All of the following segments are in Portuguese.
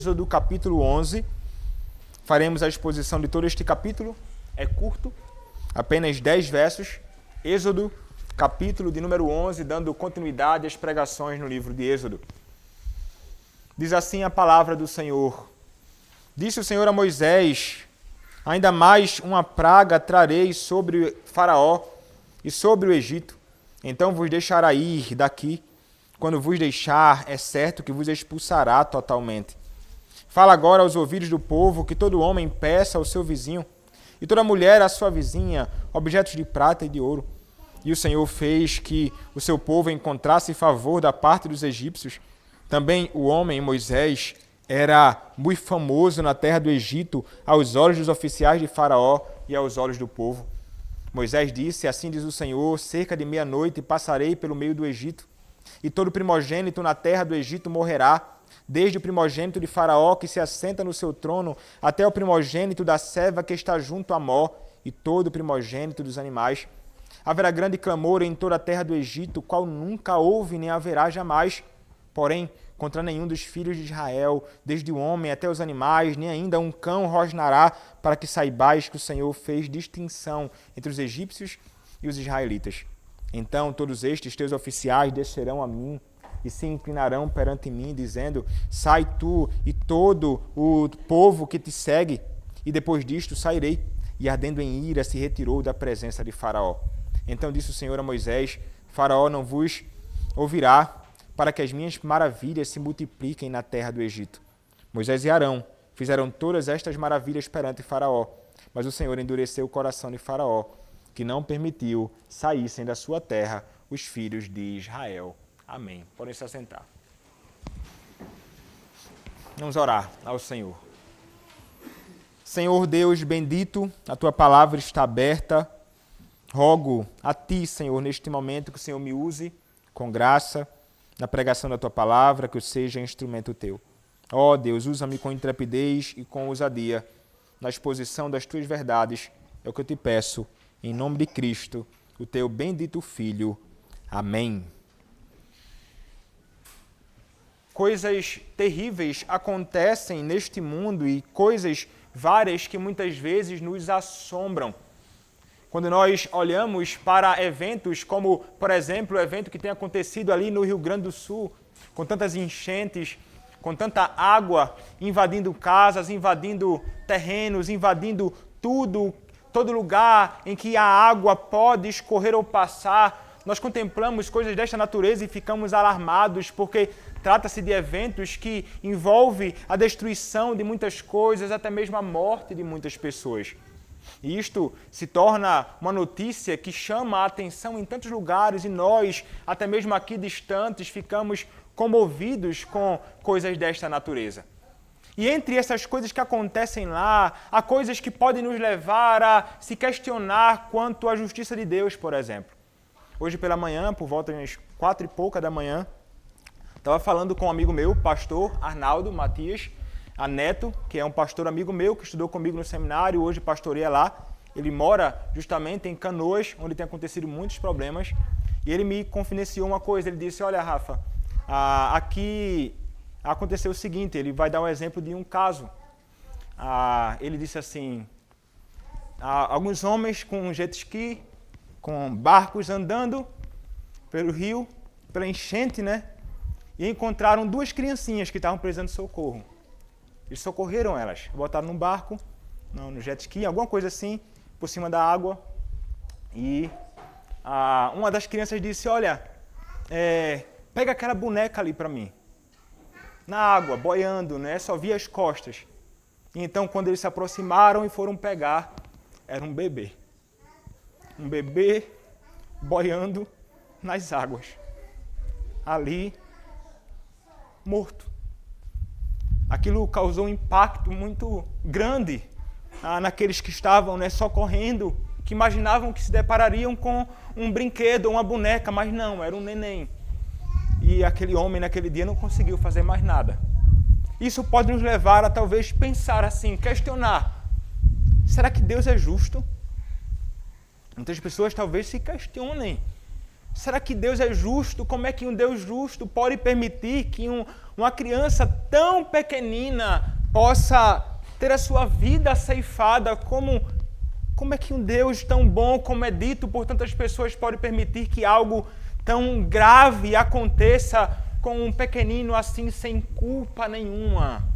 Êxodo capítulo 11, faremos a exposição de todo este capítulo, é curto, apenas 10 versos. Êxodo capítulo de número 11, dando continuidade às pregações no livro de Êxodo. Diz assim a palavra do Senhor: Disse o Senhor a Moisés: ainda mais uma praga trarei sobre Faraó e sobre o Egito, então vos deixará ir daqui. Quando vos deixar, é certo que vos expulsará totalmente. Fala agora aos ouvidos do povo que todo homem peça ao seu vizinho e toda mulher à sua vizinha objetos de prata e de ouro. E o Senhor fez que o seu povo encontrasse favor da parte dos egípcios. Também o homem, Moisés, era muito famoso na terra do Egito aos olhos dos oficiais de Faraó e aos olhos do povo. Moisés disse: assim diz o Senhor, cerca de meia-noite passarei pelo meio do Egito, e todo primogênito na terra do Egito morrerá, desde o primogênito de Faraó que se assenta no seu trono, até o primogênito da serva que está junto a Mó, e todo o primogênito dos animais. Haverá grande clamor em toda a terra do Egito, qual nunca houve nem haverá jamais. Porém, contra nenhum dos filhos de Israel, desde o homem até os animais, nem ainda um cão rosnará, para que saibais que o Senhor fez distinção entre os egípcios e os israelitas. Então todos estes teus oficiais descerão a mim e se inclinarão perante mim, dizendo: sai tu e todo o povo que te segue. E depois disto sairei. E ardendo em ira se retirou da presença de Faraó. Então disse o Senhor a Moisés: Faraó não vos ouvirá, para que as minhas maravilhas se multipliquem na terra do Egito. Moisés e Arão fizeram todas estas maravilhas perante Faraó, mas o Senhor endureceu o coração de Faraó, que não permitiu saíssem da sua terra os filhos de Israel. Amém. Podem se assentar. Vamos orar ao Senhor. Senhor Deus bendito, a tua palavra está aberta. Rogo a ti, Senhor, neste momento que o Senhor me use com graça na pregação da tua palavra, que eu seja instrumento teu. Ó Deus, usa-me com intrepidez e com ousadia na exposição das tuas verdades. É o que eu te peço, em nome de Cristo, o teu bendito Filho. Amém. Coisas terríveis acontecem neste mundo e coisas várias que muitas vezes nos assombram. Quando nós olhamos para eventos como, por exemplo, o evento que tem acontecido ali no Rio Grande do Sul, com tantas enchentes, com tanta água invadindo casas, invadindo terrenos, invadindo tudo, todo lugar em que a água pode escorrer ou passar, nós contemplamos coisas desta natureza e ficamos alarmados, porque trata-se de eventos que envolvem a destruição de muitas coisas, até mesmo a morte de muitas pessoas. E isto se torna uma notícia que chama a atenção em tantos lugares e nós, até mesmo aqui distantes, ficamos comovidos com coisas desta natureza. E entre essas coisas que acontecem lá, há coisas que podem nos levar a se questionar quanto à justiça de Deus, por exemplo. Hoje pela manhã, por volta das 4 e pouca da manhã, estava falando com um amigo meu, pastor Arnaldo Matias Neto, que é um pastor amigo meu, que estudou comigo no seminário, hoje pastoreia lá. Ele mora justamente em Canoas, onde tem acontecido muitos problemas. E ele me confidenciou uma coisa, ele disse: olha, Rafa, aqui aconteceu o seguinte, ele vai dar um exemplo de um caso. Ele disse assim: alguns homens com jet ski, com barcos andando pelo rio, pela enchente, né? E encontraram 2 criancinhas que estavam precisando de socorro. Eles socorreram elas, botaram num barco, no jet ski, alguma coisa assim, por cima da água. E uma das crianças disse: olha, pega aquela boneca ali para mim. Na água, boiando, né? Só via as costas. E então, quando eles se aproximaram e foram pegar, era um bebê. Um bebê boiando nas águas. Ali, morto. Aquilo causou um impacto muito grande naqueles que estavam, né, socorrendo, que imaginavam que se deparariam com um brinquedo, uma boneca, mas não, era um neném. E aquele homem naquele dia não conseguiu fazer mais nada. Isso pode nos levar a talvez pensar assim, questionar: será que Deus é justo? Muitas pessoas talvez se questionem Será que Deus é justo? Como é que um Deus justo pode permitir que uma criança tão pequenina possa ter a sua vida ceifada? Como é que um Deus tão bom, como é dito por tantas pessoas, pode permitir que algo tão grave aconteça com um pequenino assim, sem culpa nenhuma?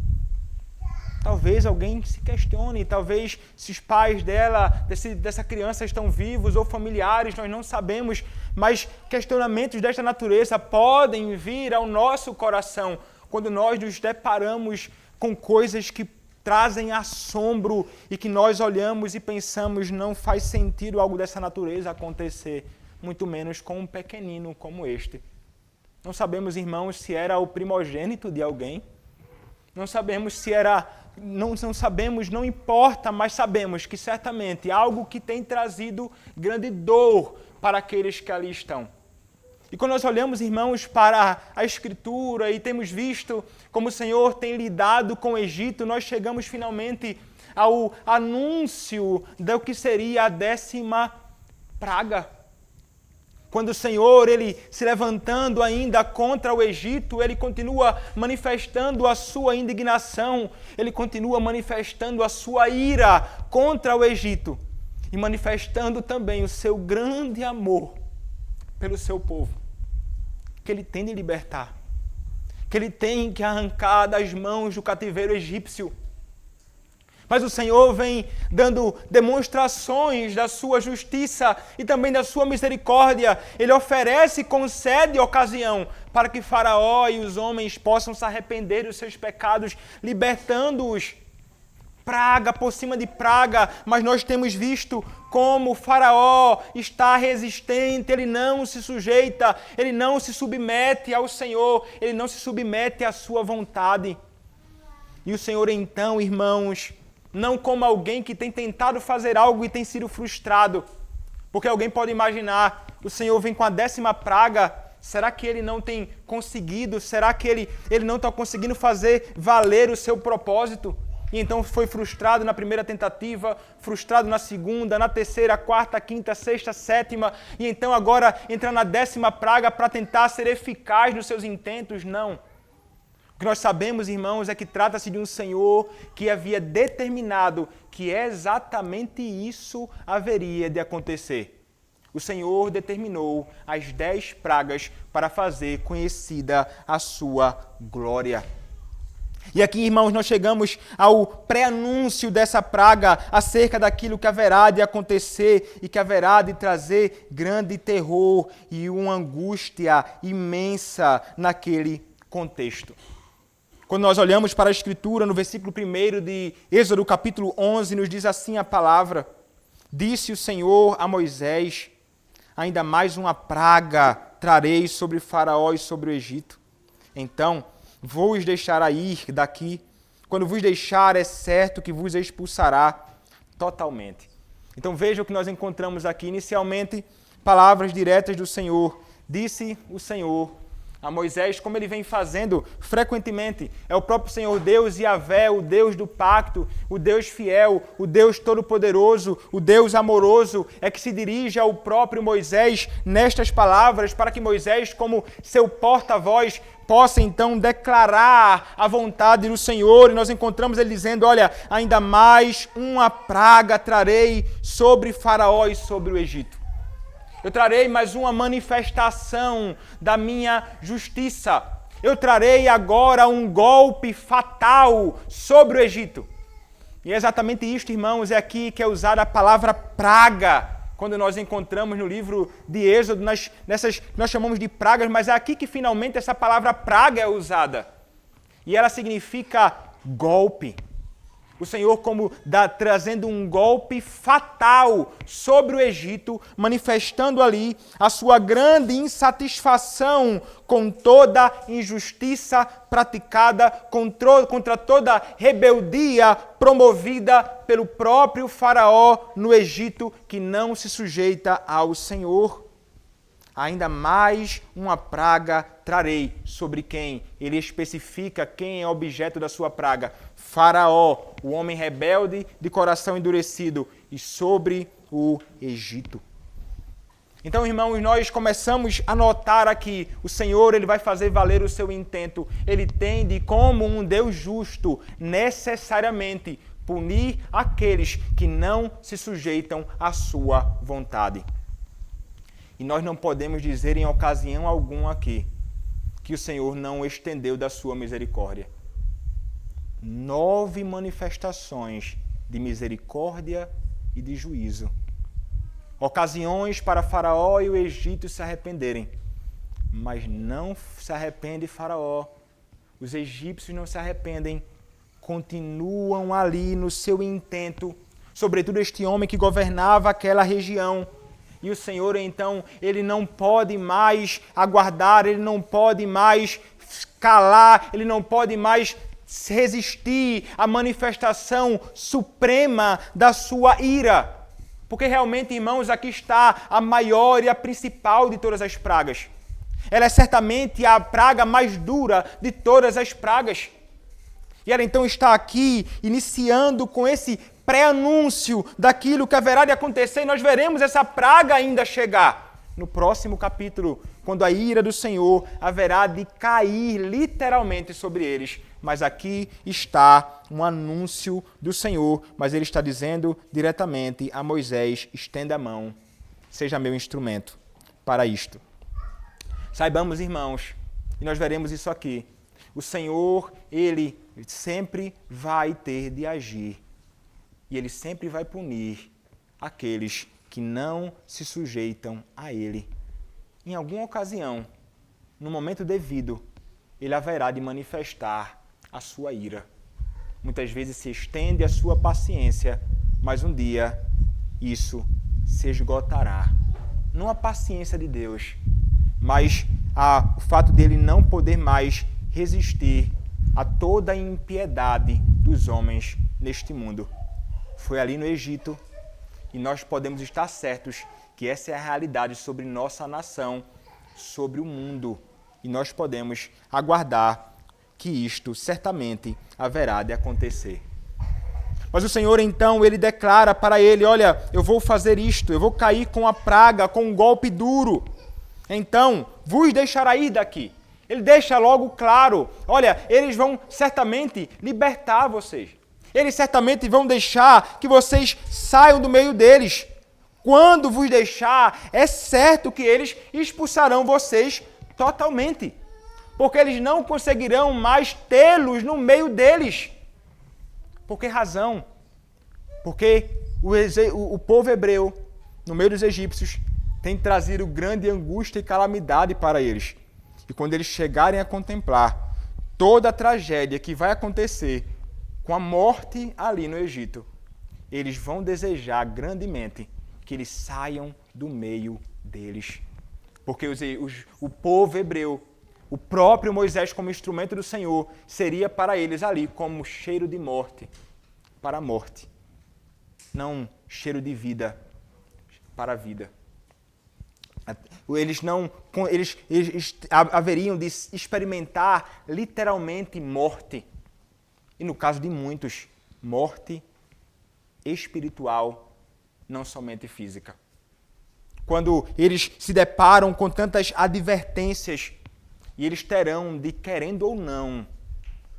Talvez alguém se questione, talvez se os pais dessa criança estão vivos ou familiares, nós não sabemos, mas questionamentos desta natureza podem vir ao nosso coração quando nós nos deparamos com coisas que trazem assombro e que nós olhamos e pensamos não faz sentido algo dessa natureza acontecer, muito menos com um pequenino como este. Não sabemos, irmãos, se era o primogênito de alguém, não sabemos se era... Não sabemos, não importa, mas sabemos que certamente algo que tem trazido grande dor para aqueles que ali estão. E quando nós olhamos, irmãos, para a Escritura e temos visto como o Senhor tem lidado com o Egito, nós chegamos finalmente ao anúncio do que seria a 10ª praga. Quando o Senhor, ele se levantando ainda contra o Egito, ele continua manifestando a sua indignação, ele continua manifestando a sua ira contra o Egito e manifestando também o seu grande amor pelo seu povo, que ele tem de libertar, que ele tem que arrancar das mãos do cativeiro egípcio. Mas o Senhor vem dando demonstrações da sua justiça e também da sua misericórdia. Ele oferece e concede ocasião para que Faraó e os homens possam se arrepender dos seus pecados, libertando-os. Praga por cima de praga, mas nós temos visto como o Faraó está resistente, ele não se sujeita, ele não se submete ao Senhor, ele não se submete à sua vontade. E o Senhor então, irmãos, não como alguém que tem tentado fazer algo e tem sido frustrado. Porque alguém pode imaginar, o Senhor vem com a 10ª praga, será que ele não tem conseguido? Será que ele não está conseguindo fazer valer o seu propósito? E então foi frustrado na primeira tentativa, frustrado na segunda, na terceira, quarta, quinta, sexta, 7ª, e então agora entra na 10ª praga para tentar ser eficaz nos seus intentos? Não. O que nós sabemos, irmãos, é que trata-se de um Senhor que havia determinado que exatamente isso haveria de acontecer. O Senhor determinou as 10 pragas para fazer conhecida a sua glória. E aqui, irmãos, nós chegamos ao pré-anúncio dessa praga acerca daquilo que haverá de acontecer e que haverá de trazer grande terror e uma angústia imensa naquele contexto. Quando nós olhamos para a Escritura, no versículo 1 de Êxodo, capítulo 11, nos diz assim a palavra: Disse o Senhor a Moisés, ainda mais uma praga trarei sobre Faraó e sobre o Egito. Então, vou-os deixar ir daqui. Quando vos deixar, é certo que vos expulsará totalmente. Então veja o que nós encontramos aqui. Inicialmente, palavras diretas do Senhor. Disse o Senhor a Moisés, como ele vem fazendo frequentemente. É o próprio Senhor Deus, Yahvé, o Deus do pacto, o Deus fiel, o Deus todo-poderoso, o Deus amoroso, é que se dirige ao próprio Moisés nestas palavras, para que Moisés, como seu porta-voz, possa então declarar a vontade do Senhor. E nós encontramos ele dizendo, olha, ainda mais uma praga trarei sobre Faraó e sobre o Egito. Eu trarei mais uma manifestação da minha justiça. Eu trarei agora um golpe fatal sobre o Egito. E é exatamente isto, irmãos, é aqui que é usada a palavra praga, quando nós encontramos no livro de Êxodo, nessas nós chamamos de pragas, mas é aqui que finalmente essa palavra praga é usada. E ela significa golpe. O Senhor trazendo um golpe fatal sobre o Egito, manifestando ali a sua grande insatisfação com toda injustiça praticada, contra toda rebeldia promovida pelo próprio Faraó no Egito, que não se sujeita ao Senhor. Ainda mais uma praga trarei sobre quem? Ele especifica quem é objeto da sua praga. Faraó, o homem rebelde de coração endurecido, e sobre o Egito. Então, irmãos, nós começamos a notar aqui, o Senhor, ele vai fazer valer o seu intento. Ele tende, como um Deus justo, necessariamente punir aqueles que não se sujeitam à sua vontade. E nós não podemos dizer em ocasião alguma aqui que o Senhor não estendeu da sua misericórdia. 9 manifestações de misericórdia e de juízo. Ocasiões para Faraó e o Egito se arrependerem. Mas não se arrepende Faraó. Os egípcios não se arrependem. Continuam ali no seu intento. Sobretudo este homem que governava aquela região. E o Senhor, então, ele não pode mais aguardar, ele não pode mais calar, ele não pode mais resistir à manifestação suprema da sua ira. Porque realmente, irmãos, aqui está a maior e a principal de todas as pragas. Ela é certamente a praga mais dura de todas as pragas. E ela então está aqui, iniciando com esse pré-anúncio daquilo que haverá de acontecer, e nós veremos essa praga ainda chegar no próximo capítulo, quando a ira do Senhor haverá de cair literalmente sobre eles. Mas aqui está um anúncio do Senhor, mas ele está dizendo diretamente a Moisés: estenda a mão, seja meu instrumento para isto. Saibamos, irmãos, e nós veremos isso aqui, o Senhor, ele sempre vai ter de agir. E ele sempre vai punir aqueles que não se sujeitam a ele. Em alguma ocasião, no momento devido, ele haverá de manifestar a sua ira. Muitas vezes se estende a sua paciência, mas um dia isso se esgotará. Não a paciência de Deus, mas o fato dele não poder mais resistir a toda a impiedade dos homens neste mundo. Foi ali no Egito, e nós podemos estar certos que essa é a realidade sobre nossa nação, sobre o mundo. E nós podemos aguardar que isto certamente haverá de acontecer. Mas o Senhor então, ele declara para ele: olha, eu vou fazer isto, eu vou cair com a praga, com um golpe duro. Então, vos deixará ir daqui. Ele deixa logo claro: olha, eles vão certamente libertar vocês. Eles certamente vão deixar que vocês saiam do meio deles. Quando vos deixar, é certo que eles expulsarão vocês totalmente. Porque eles não conseguirão mais tê-los no meio deles. Por que razão? Porque o povo hebreu, no meio dos egípcios, tem trazido grande angústia e calamidade para eles. E quando eles chegarem a contemplar toda a tragédia que vai acontecer com a morte ali no Egito, eles vão desejar grandemente que eles saiam do meio deles. Porque o povo hebreu, o próprio Moisés como instrumento do Senhor, seria para eles ali como cheiro de morte para a morte. Não cheiro de vida para a vida. Eles haveriam de experimentar literalmente morte. E no caso de muitos, morte espiritual, não somente física. Quando eles se deparam com tantas advertências, e eles terão de, querendo ou não,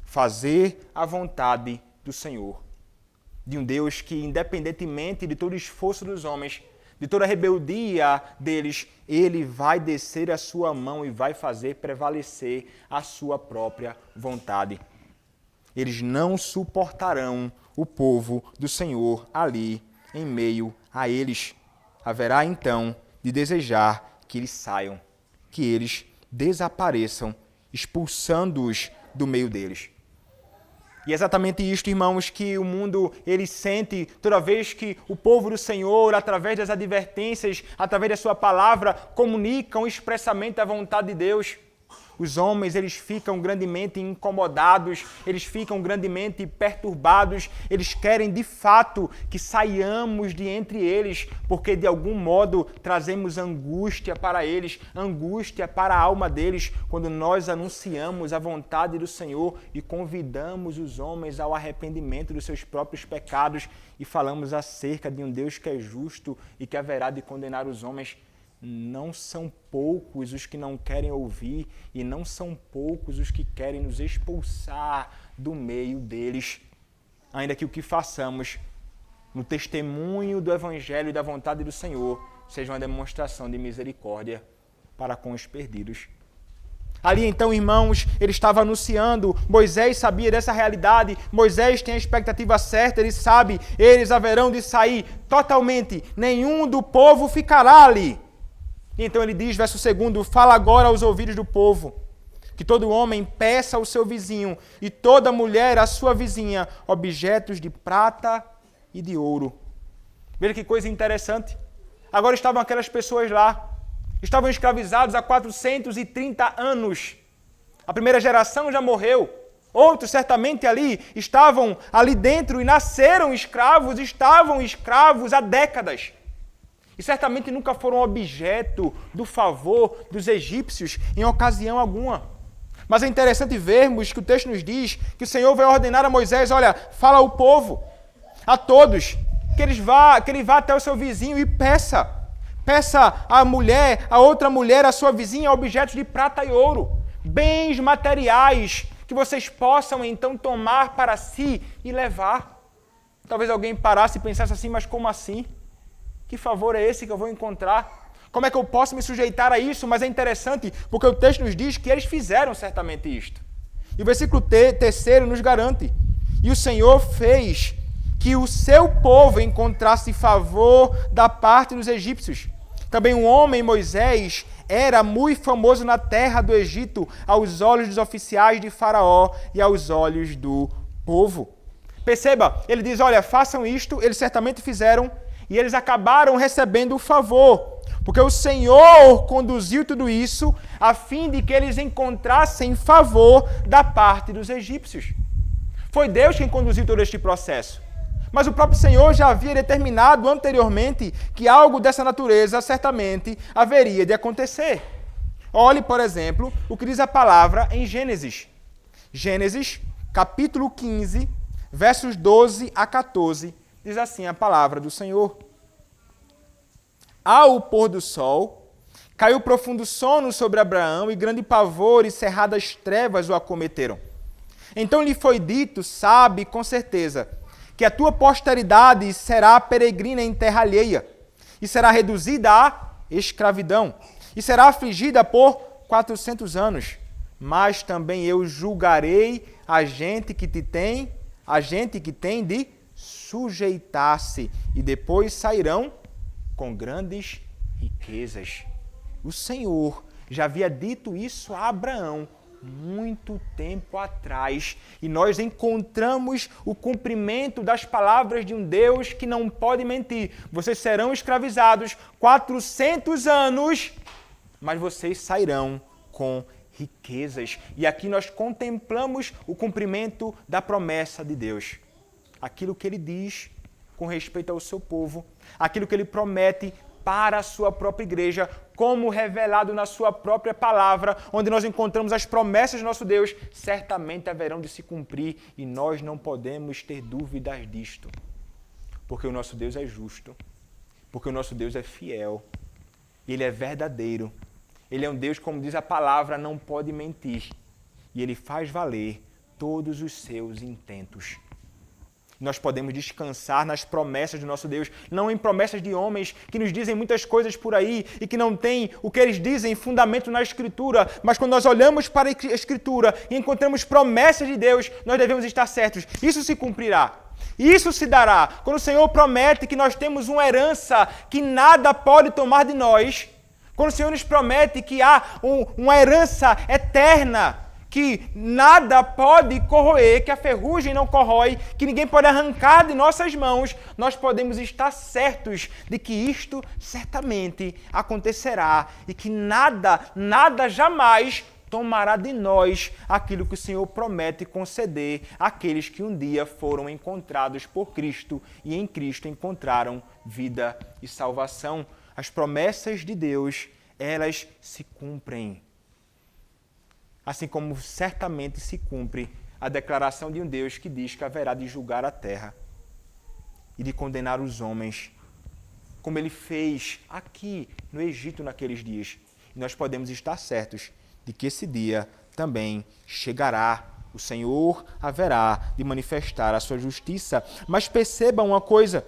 fazer a vontade do Senhor. De um Deus que, independentemente de todo o esforço dos homens, de toda a rebeldia deles, ele vai descer a sua mão e vai fazer prevalecer a sua própria vontade. Eles não suportarão o povo do Senhor ali em meio a eles. Haverá então de desejar que eles saiam, que eles desapareçam, expulsando-os do meio deles. E é exatamente isto, irmãos, que o mundo ele sente toda vez que o povo do Senhor, através das advertências, através da sua palavra, comunicam expressamente a vontade de Deus. Os homens, eles ficam grandemente incomodados, eles ficam grandemente perturbados, eles querem de fato que saiamos de entre eles, porque de algum modo trazemos angústia para eles, angústia para a alma deles, quando nós anunciamos a vontade do Senhor e convidamos os homens ao arrependimento dos seus próprios pecados e falamos acerca de um Deus que é justo e que haverá de condenar os homens. não são poucos os que não querem ouvir e não são poucos os que querem nos expulsar do meio deles, ainda que o que façamos no testemunho do Evangelho e da vontade do Senhor seja uma demonstração de misericórdia para com os perdidos. Ali então, irmãos, ele estava anunciando, Moisés sabia dessa realidade, Moisés tem a expectativa certa, ele sabe, eles haverão de sair totalmente, nenhum do povo ficará ali. Então ele diz, verso 2, fala agora aos ouvidos do povo, que todo homem peça ao seu vizinho e toda mulher à sua vizinha objetos de prata e de ouro. Veja que coisa interessante. Agora estavam aquelas pessoas lá, estavam escravizados há 430 anos. A primeira geração já morreu. Outros certamente estavam ali dentro e nasceram escravos, estavam escravos há décadas. E certamente nunca foram objeto do favor dos egípcios em ocasião alguma. Mas é interessante vermos que o texto nos diz que o Senhor vai ordenar a Moisés, olha, fala ao povo, a todos, que ele vá até o seu vizinho e peça a mulher, a outra mulher, a sua vizinha, objetos de prata e ouro, bens materiais que vocês possam então tomar para si e levar. Talvez alguém parasse e pensasse assim, mas como assim? Que favor é esse que eu vou encontrar? Como é que eu posso me sujeitar a isso? Mas é interessante, porque o texto nos diz que eles fizeram certamente isto. E o versículo 3 nos garante, e o Senhor fez que o seu povo encontrasse favor da parte dos egípcios. Também um homem, Moisés, era muito famoso na terra do Egito, aos olhos dos oficiais de Faraó e aos olhos do povo. Perceba, ele diz, olha, façam isto, eles certamente fizeram, e eles acabaram recebendo o favor, porque o Senhor conduziu tudo isso a fim de que eles encontrassem favor da parte dos egípcios. Foi Deus quem conduziu todo este processo. Mas o próprio Senhor já havia determinado anteriormente que algo dessa natureza certamente haveria de acontecer. Olhe, por exemplo, o que diz a palavra em Gênesis. Gênesis, capítulo 15, versos 12 a 14, diz assim a palavra do Senhor. Ao pôr do sol, caiu profundo sono sobre Abraão e grande pavor e cerradas trevas o acometeram. Então lhe foi dito, sabe com certeza, que a tua posteridade será peregrina em terra alheia, e será reduzida à escravidão, e será afligida por 400 anos. Mas também eu julgarei a gente que tem de sujeitar-se, e depois sairão com grandes riquezas. O Senhor já havia dito isso a Abraão muito tempo atrás, e nós encontramos o cumprimento das palavras de um Deus que não pode mentir. Vocês serão escravizados 400 anos, mas vocês sairão com riquezas. E aqui nós contemplamos o cumprimento da promessa de Deus. Aquilo que ele diz com respeito ao seu povo, aquilo que ele promete para a sua própria igreja, como revelado na sua própria palavra, onde nós encontramos as promessas do nosso Deus, certamente haverão de se cumprir e nós não podemos ter dúvidas disto. Porque o nosso Deus é justo, porque o nosso Deus é fiel, Ele é verdadeiro, Ele é um Deus, como diz a palavra, não pode mentir, e Ele faz valer todos os seus intentos. Nós podemos descansar nas promessas do nosso Deus, não em promessas de homens que nos dizem muitas coisas por aí e que não têm o que eles dizem fundamento na Escritura, mas quando nós olhamos para a Escritura e encontramos promessas de Deus, nós devemos estar certos. Isso se cumprirá. Isso se dará. Quando o Senhor promete que nós temos uma herança que nada pode tomar de nós, quando o Senhor nos promete que há uma herança eterna, que nada pode corroer, que a ferrugem não corrói, que ninguém pode arrancar de nossas mãos, nós podemos estar certos de que isto certamente acontecerá e que nada jamais tomará de nós aquilo que o Senhor promete conceder àqueles que um dia foram encontrados por Cristo e em Cristo encontraram vida e salvação. As promessas de Deus, elas se cumprem. Assim como certamente se cumpre a declaração de um Deus que diz que haverá de julgar a terra e de condenar os homens como ele fez aqui no Egito naqueles dias. E nós podemos estar certos de que esse dia também chegará. O Senhor haverá de manifestar a sua justiça. Mas percebam uma coisa,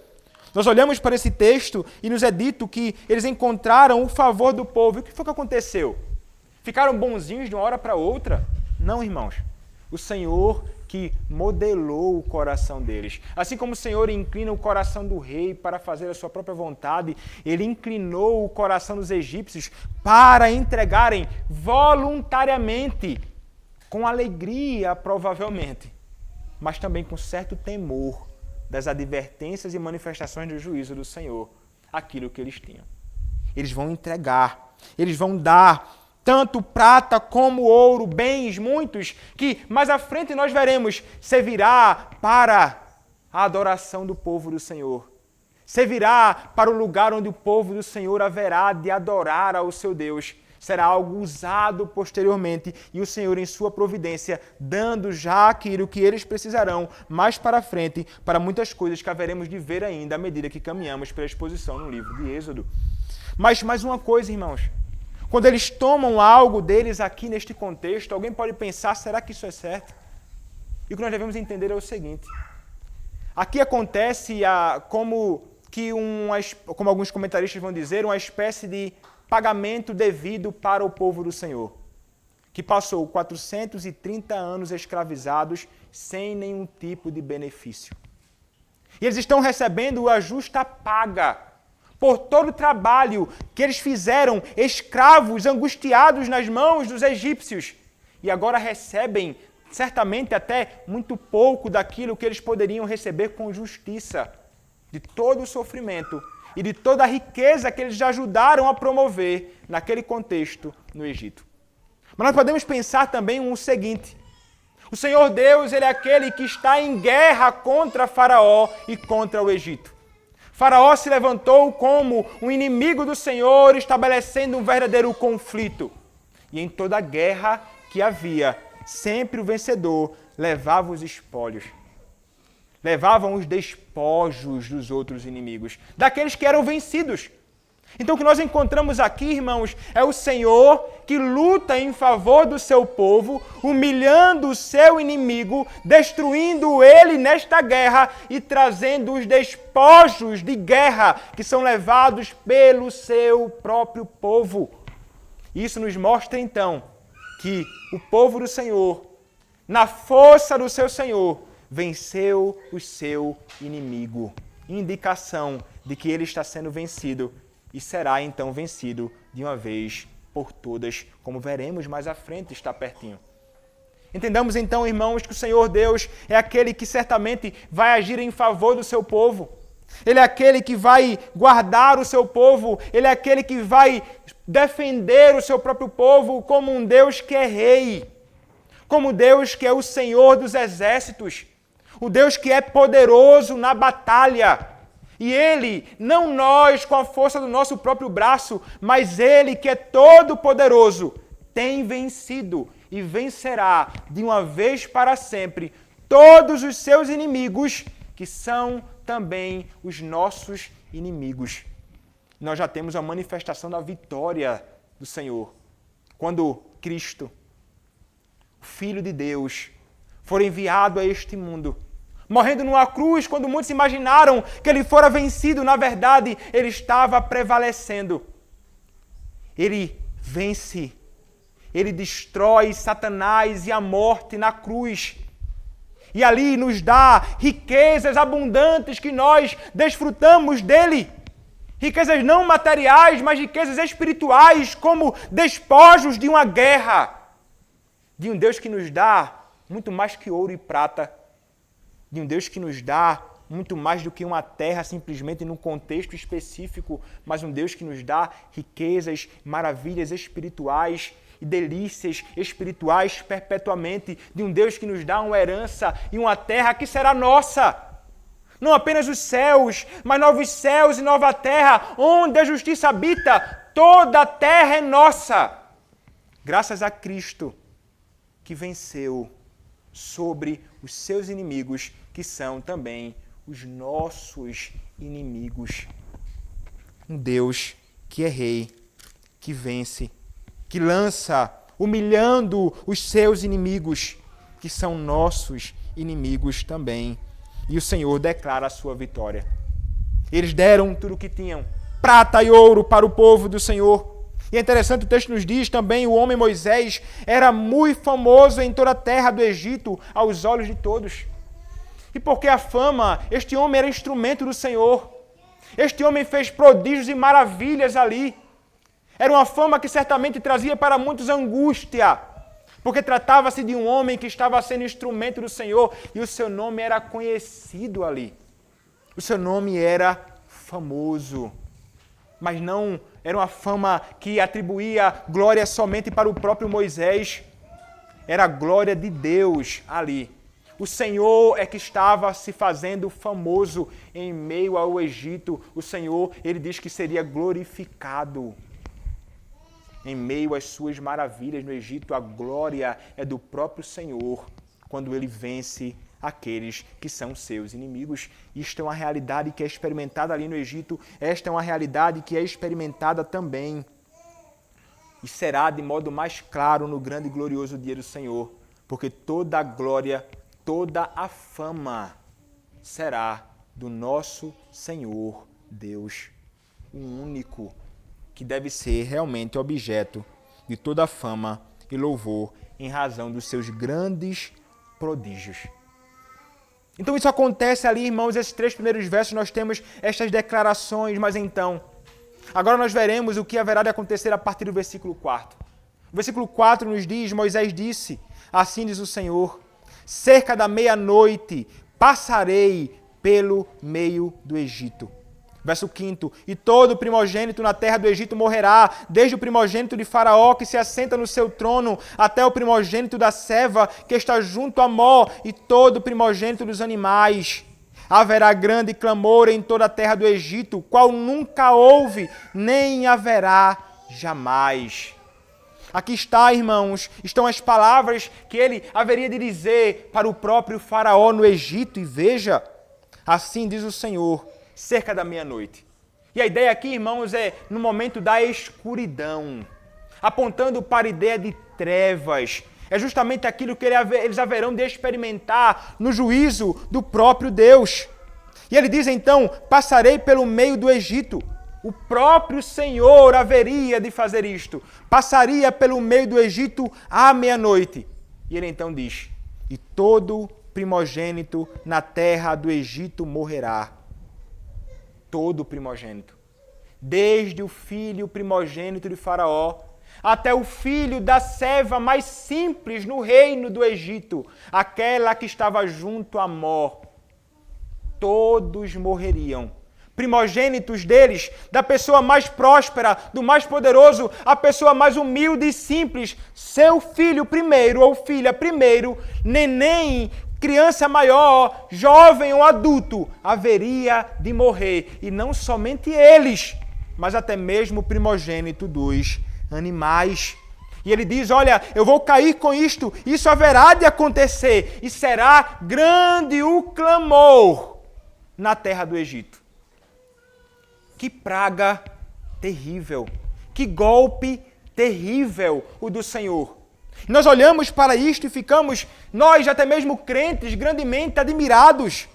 nós olhamos para esse texto e nos é dito que eles encontraram o favor do povo. E o que foi que aconteceu? Ficaram bonzinhos de uma hora para outra? Não, irmãos. O Senhor que modelou o coração deles. Assim como o Senhor inclina o coração do rei para fazer a sua própria vontade, ele inclinou o coração dos egípcios para entregarem voluntariamente, com alegria, provavelmente, mas também com certo temor das advertências e manifestações do juízo do Senhor, aquilo que eles tinham. Eles vão entregar, eles vão dar tanto prata como ouro, bens muitos, que mais à frente nós veremos, servirá para a adoração do povo do Senhor. Servirá para o lugar onde o povo do Senhor haverá de adorar ao seu Deus. Será algo usado posteriormente e o Senhor, em sua providência, dando já aquilo que eles precisarão mais para frente, para muitas coisas que haveremos de ver ainda à medida que caminhamos pela exposição no livro de Êxodo. Mas mais uma coisa, irmãos. Quando eles tomam algo deles aqui neste contexto, alguém pode pensar, será que isso é certo? E o que nós devemos entender é o seguinte. Aqui acontece como alguns comentaristas vão dizer, uma espécie de pagamento devido para o povo do Senhor, que passou 430 anos escravizados sem nenhum tipo de benefício. E eles estão recebendo a justa paga por todo o trabalho que eles fizeram, escravos, angustiados nas mãos dos egípcios. E agora recebem, certamente até muito pouco daquilo que eles poderiam receber com justiça, de todo o sofrimento e de toda a riqueza que eles já ajudaram a promover naquele contexto no Egito. Mas nós podemos pensar também o seguinte: o Senhor Deus, ele é aquele que está em guerra contra Faraó e contra o Egito. Faraó se levantou como um inimigo do Senhor, estabelecendo um verdadeiro conflito. E em toda a guerra que havia, sempre o vencedor levava os espólios. Levavam os despojos dos outros inimigos, daqueles que eram vencidos. Então o que nós encontramos aqui, irmãos, é o Senhor que luta em favor do seu povo, humilhando o seu inimigo, destruindo ele nesta guerra e trazendo os despojos de guerra que são levados pelo seu próprio povo. Isso nos mostra então que o povo do Senhor, na força do seu Senhor, venceu o seu inimigo. Indicação de que ele está sendo vencido e será então vencido de uma vez por todas, como veremos mais à frente, está pertinho. Entendamos então, irmãos, que o Senhor Deus é aquele que certamente vai agir em favor do seu povo. Ele é aquele que vai guardar o seu povo, ele é aquele que vai defender o seu próprio povo como um Deus que é rei, como Deus que é o Senhor dos exércitos, o Deus que é poderoso na batalha. E Ele, não nós com a força do nosso próprio braço, mas Ele que é todo poderoso, tem vencido e vencerá de uma vez para sempre todos os seus inimigos, que são também os nossos inimigos. Nós já temos a manifestação da vitória do Senhor. Quando Cristo, o Filho de Deus, for enviado a este mundo, morrendo numa cruz, quando muitos imaginaram que ele fora vencido, na verdade, ele estava prevalecendo. Ele vence, ele destrói Satanás e a morte na cruz. E ali nos dá riquezas abundantes que nós desfrutamos dele. Riquezas não materiais, mas riquezas espirituais, como despojos de uma guerra. De um Deus que nos dá muito mais que ouro e prata, de um Deus que nos dá muito mais do que uma terra simplesmente num contexto específico, mas um Deus que nos dá riquezas, maravilhas espirituais e delícias espirituais perpetuamente, de um Deus que nos dá uma herança e uma terra que será nossa. Não apenas os céus, mas novos céus e nova terra, onde a justiça habita, toda a terra é nossa. Graças a Cristo, que venceu sobre os seus inimigos, que são também os nossos inimigos. Um Deus que é rei, que vence, que lança, humilhando os seus inimigos, que são nossos inimigos também. E o Senhor declara a sua vitória. Eles deram tudo o que tinham, prata e ouro para o povo do Senhor. E é interessante, o texto nos diz também, o homem Moisés era muito famoso em toda a terra do Egito, aos olhos de todos. E porque a fama, este homem era instrumento do Senhor. Este homem fez prodígios e maravilhas ali. Era uma fama que certamente trazia para muitos angústia, porque tratava-se de um homem que estava sendo instrumento do Senhor e o seu nome era conhecido ali. O seu nome era famoso, mas não era uma fama que atribuía glória somente para o próprio Moisés. Era a glória de Deus ali. O Senhor é que estava se fazendo famoso em meio ao Egito. O Senhor, ele diz que seria glorificado. Em meio às suas maravilhas no Egito, a glória é do próprio Senhor quando ele vence aqueles que são seus inimigos. Isto é uma realidade que é experimentada ali no Egito. Esta é uma realidade que é experimentada também. E será de modo mais claro no grande e glorioso dia do Senhor, porque toda a glória, toda a fama será do nosso Senhor Deus, o único que deve ser realmente objeto de toda a fama e louvor em razão dos seus grandes prodígios. Então isso acontece ali, irmãos, esses 3 primeiros versos nós temos estas declarações, mas então, agora nós veremos o que haverá de acontecer a partir do versículo 4. O versículo 4 nos diz, Moisés disse, assim diz o Senhor, cerca da meia-noite passarei pelo meio do Egito. Verso 5, e todo primogênito na terra do Egito morrerá, desde o primogênito de Faraó, que se assenta no seu trono, até o primogênito da serva, que está junto a Mó, e todo primogênito dos animais. Haverá grande clamor em toda a terra do Egito, qual nunca houve, nem haverá jamais. Aqui está, irmãos, estão as palavras que ele haveria de dizer para o próprio Faraó no Egito, e veja, assim diz o Senhor, cerca da meia-noite. E a ideia aqui, irmãos, é no momento da escuridão, apontando para a ideia de trevas. É justamente aquilo que eles haverão de experimentar no juízo do próprio Deus. E ele diz então, passarei pelo meio do Egito. O próprio Senhor haveria de fazer isto. Passaria pelo meio do Egito à meia-noite. E ele então diz, e todo primogênito na terra do Egito morrerá. Todo primogênito, desde o filho primogênito de Faraó, até o filho da serva mais simples no reino do Egito, aquela que estava junto a Mó, todos morreriam. Primogênitos deles, da pessoa mais próspera, do mais poderoso, a pessoa mais humilde e simples, seu filho primeiro ou filha primeiro, neném, criança maior, jovem ou adulto, haveria de morrer. E não somente eles, mas até mesmo o primogênito dos animais. E ele diz, olha, eu vou cair com isto, isso haverá de acontecer, e será grande o clamor na terra do Egito. Que praga terrível, que golpe terrível o do Senhor. Nós olhamos para isto e ficamos, nós até mesmo crentes, grandemente admirados.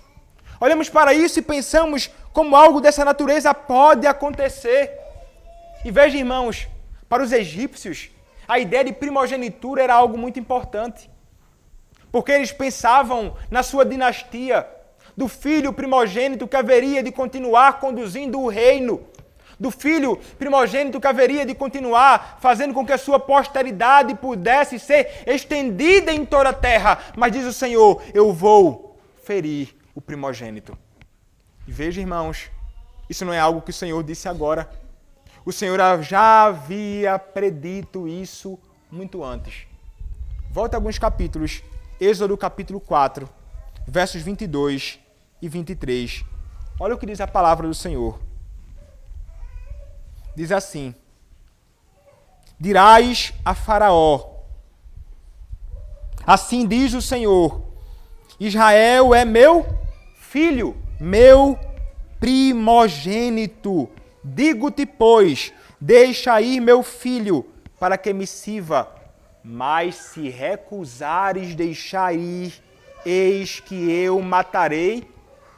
Olhamos para isso e pensamos como algo dessa natureza pode acontecer. E veja, irmãos, para os egípcios, a ideia de primogenitura era algo muito importante. Porque eles pensavam na sua dinastia, do filho primogênito que haveria de continuar conduzindo o reino, do filho primogênito que haveria de continuar fazendo com que a sua posteridade pudesse ser estendida em toda a terra. Mas diz o Senhor, eu vou ferir o primogênito. E veja, irmãos, isso não é algo que o Senhor disse agora. O Senhor já havia predito isso muito antes. Volta alguns capítulos. Êxodo capítulo 4, versos 22 e 23. Olha o que diz a palavra do Senhor. Diz assim, dirás a Faraó, assim diz o Senhor, Israel é meu filho, meu primogênito, Digo-te, pois, deixa ir meu filho, para que me sirva. Mas se recusares deixar ir, eis que eu matarei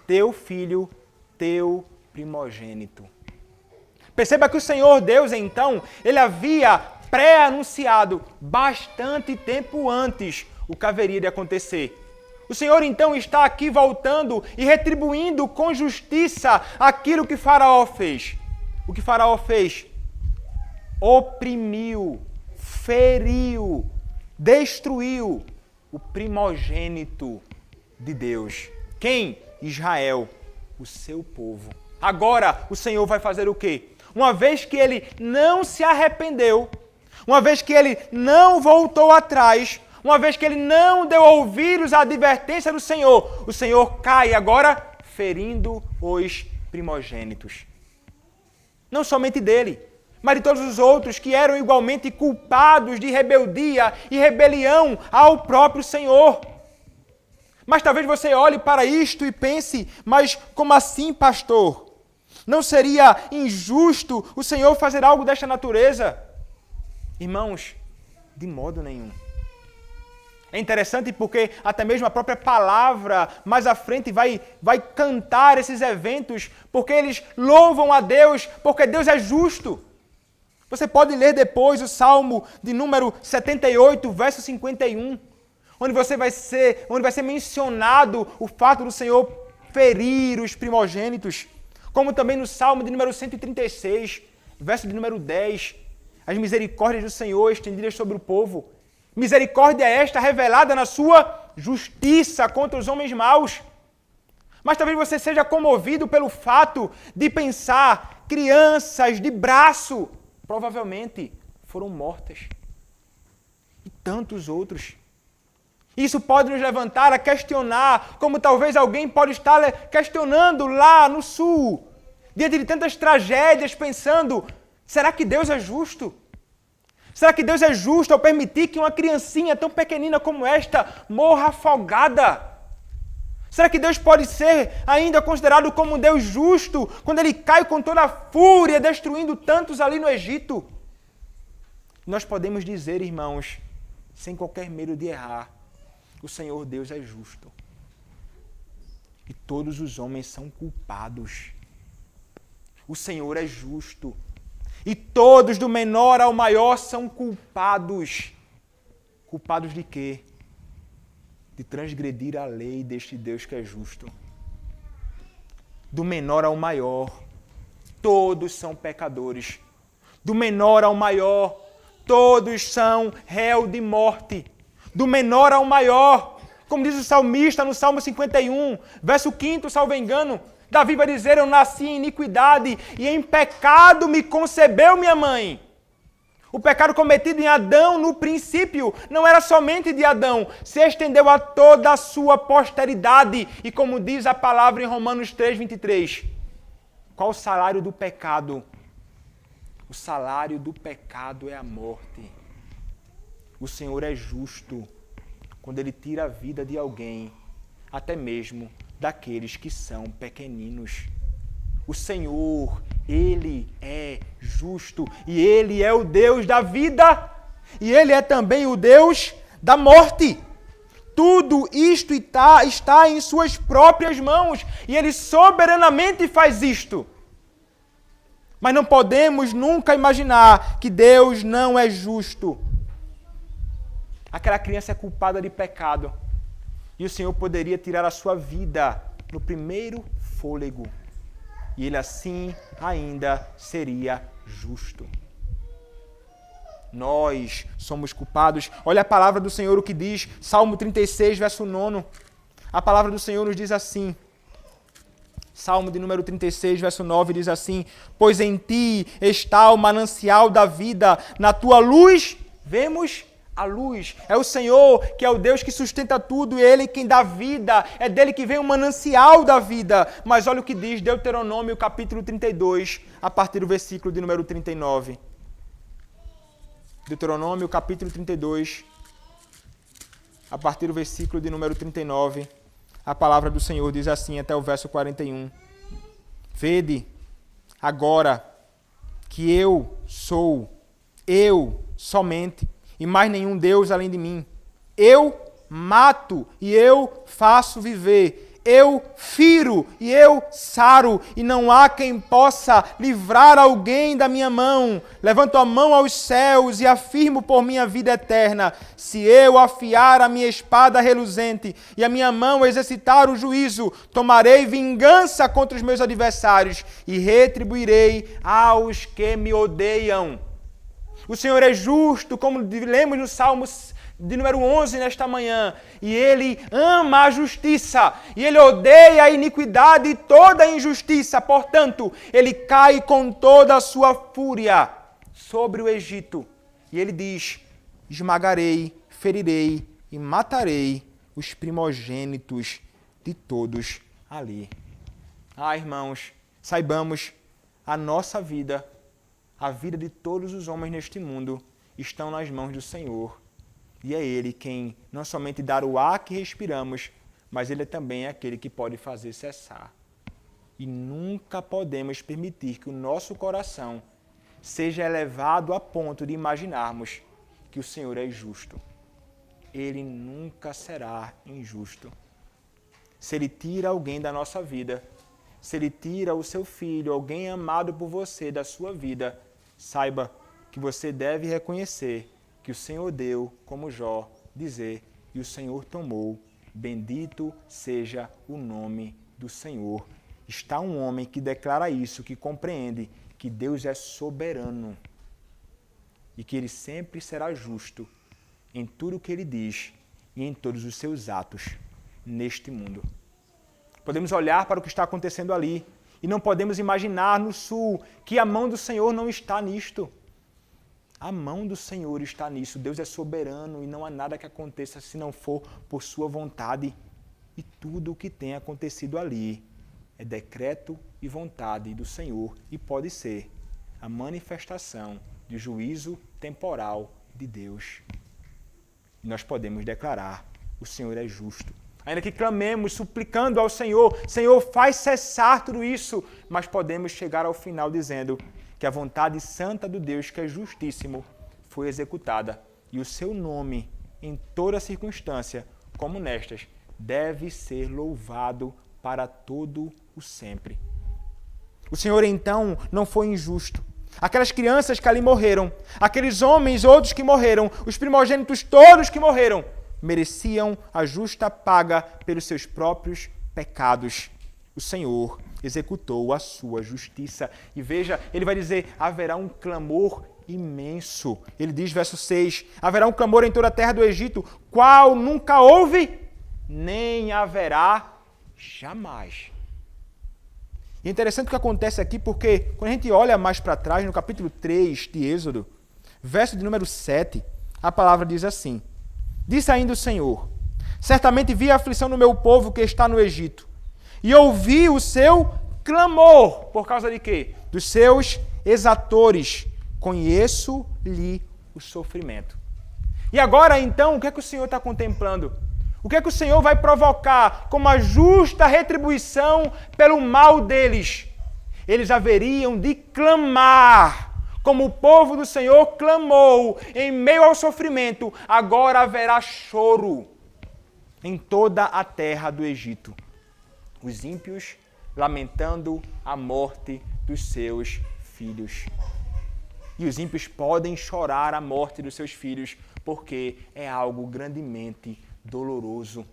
teu filho, teu primogênito. Perceba que o Senhor Deus, então, ele havia pré-anunciado bastante tempo antes o que haveria de acontecer. O Senhor, então, está aqui voltando e retribuindo com justiça aquilo que Faraó fez. O que Faraó fez? Oprimiu, feriu, destruiu o primogênito de Deus. Quem? Israel, o seu povo. Agora, o Senhor vai fazer o quê? Uma vez que ele não se arrependeu, uma vez que ele não voltou atrás, uma vez que ele não deu ouvidos à advertência do Senhor, o Senhor cai agora ferindo os primogênitos. Não somente dele, mas de todos os outros que eram igualmente culpados de rebeldia e rebelião ao próprio Senhor. Mas talvez você olhe para isto e pense, mas como assim, pastor? Não seria injusto o Senhor fazer algo desta natureza? Irmãos, de modo nenhum. É interessante porque até mesmo a própria palavra mais à frente vai cantar esses eventos, porque eles louvam a Deus, porque Deus é justo. Você pode ler depois o Salmo de número 78, verso 51, onde vai ser mencionado o fato do Senhor ferir os primogênitos, como também no Salmo de número 136, verso de número 10, as misericórdias do Senhor estendidas sobre o povo. Misericórdia esta revelada na sua justiça contra os homens maus. Mas talvez você seja comovido pelo fato de pensar crianças de braço provavelmente foram mortas. E tantos outros. Isso pode nos levantar a questionar, como talvez alguém pode estar questionando lá no sul, diante de tantas tragédias, pensando, será que Deus é justo? Será que Deus é justo ao permitir que uma criancinha tão pequenina como esta morra afogada? Será que Deus pode ser ainda considerado como um Deus justo quando ele cai com toda a fúria, destruindo tantos ali no Egito? Nós podemos dizer, irmãos, sem qualquer medo de errar, o Senhor Deus é justo. E todos os homens são culpados. O Senhor é justo. E todos, do menor ao maior, são culpados. Culpados de quê? De transgredir a lei deste Deus que é justo. Do menor ao maior, todos são pecadores. Do menor ao maior, todos são réu de morte. Do menor ao maior, como diz o salmista no Salmo 51, verso 5, salvo engano, Davi vai dizer, eu nasci em iniquidade e em pecado me concebeu minha mãe. O pecado cometido em Adão no princípio não era somente de Adão, se estendeu a toda a sua posteridade. E como diz a palavra em Romanos 3:23, qual o salário do pecado? O salário do pecado é a morte. O Senhor é justo quando Ele tira a vida de alguém, até mesmo daqueles que são pequeninos. O Senhor, Ele é justo e Ele é o Deus da vida e Ele é também o Deus da morte. Tudo isto está em suas próprias mãos e Ele soberanamente faz isto. Mas não podemos nunca imaginar que Deus não é justo. Aquela criança é culpada de pecado e o Senhor poderia tirar a sua vida no primeiro fôlego. E Ele assim ainda seria justo. Nós somos culpados. Olha a palavra do Senhor o que diz, Salmo 36, verso 9. A palavra do Senhor nos diz assim. Salmo de número 36, verso 9 diz assim: pois em ti está o manancial da vida, na tua luz vemos a luz. É o Senhor que é o Deus que sustenta tudo e Ele quem dá vida. É dele que vem o manancial da vida. Mas olha o que diz Deuteronômio capítulo 32, a partir do versículo de número 39. Deuteronômio capítulo 32, a partir do versículo de número 39. A palavra do Senhor diz assim até o verso 41. Vede, agora, que eu sou, eu somente, e mais nenhum Deus além de mim. Eu mato e eu faço viver. Eu firo e eu saro, e não há quem possa livrar alguém da minha mão. Levanto a mão aos céus e afirmo por minha vida eterna: se eu afiar a minha espada reluzente e a minha mão exercitar o juízo, tomarei vingança contra os meus adversários e retribuirei aos que me odeiam. O Senhor é justo, como lemos no Salmo de número 11 nesta manhã, e Ele ama a justiça, e Ele odeia a iniquidade e toda a injustiça. Portanto, Ele cai com toda a sua fúria sobre o Egito, e Ele diz: esmagarei, ferirei e matarei os primogênitos de todos ali. Irmãos, saibamos, a nossa vida, a vida de todos os homens neste mundo, estão nas mãos do Senhor. E é Ele quem não somente dá o ar que respiramos, mas Ele também é aquele que pode fazer cessar. E nunca podemos permitir que o nosso coração seja elevado a ponto de imaginarmos que o Senhor é injusto. Ele nunca será injusto. Se Ele tira alguém da nossa vida, se Ele tira o seu filho, alguém amado por você da sua vida, saiba que você deve reconhecer que o Senhor deu, como Jó dizer, e o Senhor tomou. Bendito seja o nome do Senhor. Está um homem que declara isso, que compreende que Deus é soberano e que Ele sempre será justo em tudo o que Ele diz e em todos os seus atos neste mundo. Podemos olhar para o que está acontecendo ali e não podemos imaginar no sul que a mão do Senhor não está nisto. A mão do Senhor está nisso. Deus é soberano e não há nada que aconteça se não for por sua vontade. E tudo o que tem acontecido ali é decreto e vontade do Senhor e pode ser a manifestação de juízo temporal de Deus. E nós podemos declarar: o Senhor é justo. Ainda que clamemos, suplicando ao Senhor, Senhor, faz cessar tudo isso, mas podemos chegar ao final dizendo que a vontade santa do Deus, que é justíssimo, foi executada. E o seu nome, em toda circunstância, como nestas, deve ser louvado para todo o sempre. O Senhor, então, não foi injusto. Aquelas crianças que ali morreram, aqueles homens, outros que morreram, os primogênitos todos que morreram, mereciam a justa paga pelos seus próprios pecados. O Senhor executou a sua justiça. E veja, ele vai dizer, haverá um clamor imenso. Ele diz, verso 6, haverá um clamor em toda a terra do Egito, qual nunca houve, nem haverá jamais. E é interessante o que acontece aqui, porque quando a gente olha mais para trás, no capítulo 3 de Êxodo, verso de número 7, a palavra diz assim, disse ainda o Senhor, certamente vi a aflição no meu povo que está no Egito, e ouvi o seu clamor. Por causa de quê? Dos seus exatores. Conheço-lhe o sofrimento. E agora, então, o que é que o Senhor está contemplando? O que é que o Senhor vai provocar como a justa retribuição pelo mal deles? Eles haveriam de clamar, como o povo do Senhor clamou em meio ao sofrimento. Agora haverá choro em toda a terra do Egito. Os ímpios lamentando a morte dos seus filhos. E os ímpios podem chorar a morte dos seus filhos, porque é algo grandemente doloroso.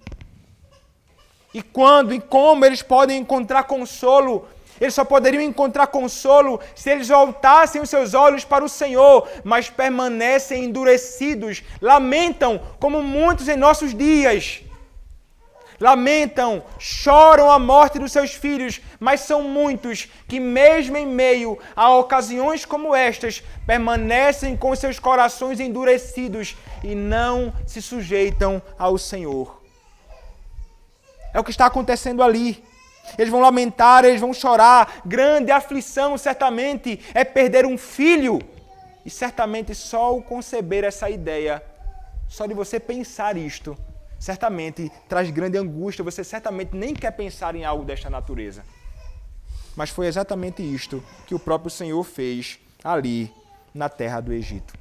E quando e como eles podem encontrar consolo? Eles só poderiam encontrar consolo se eles voltassem os seus olhos para o Senhor, mas permanecem endurecidos, lamentam, como muitos em nossos dias. Lamentam, choram a morte dos seus filhos, mas são muitos que mesmo em meio a ocasiões como estas, permanecem com seus corações endurecidos e não se sujeitam ao Senhor. É o que está acontecendo ali. Eles vão lamentar, eles vão chorar. Grande aflição, certamente, é perder um filho. E certamente só o conceber essa ideia, só de você pensar isto, certamente traz grande angústia, você certamente nem quer pensar em algo desta natureza. Mas foi exatamente isto que o próprio Senhor fez ali na terra do Egito.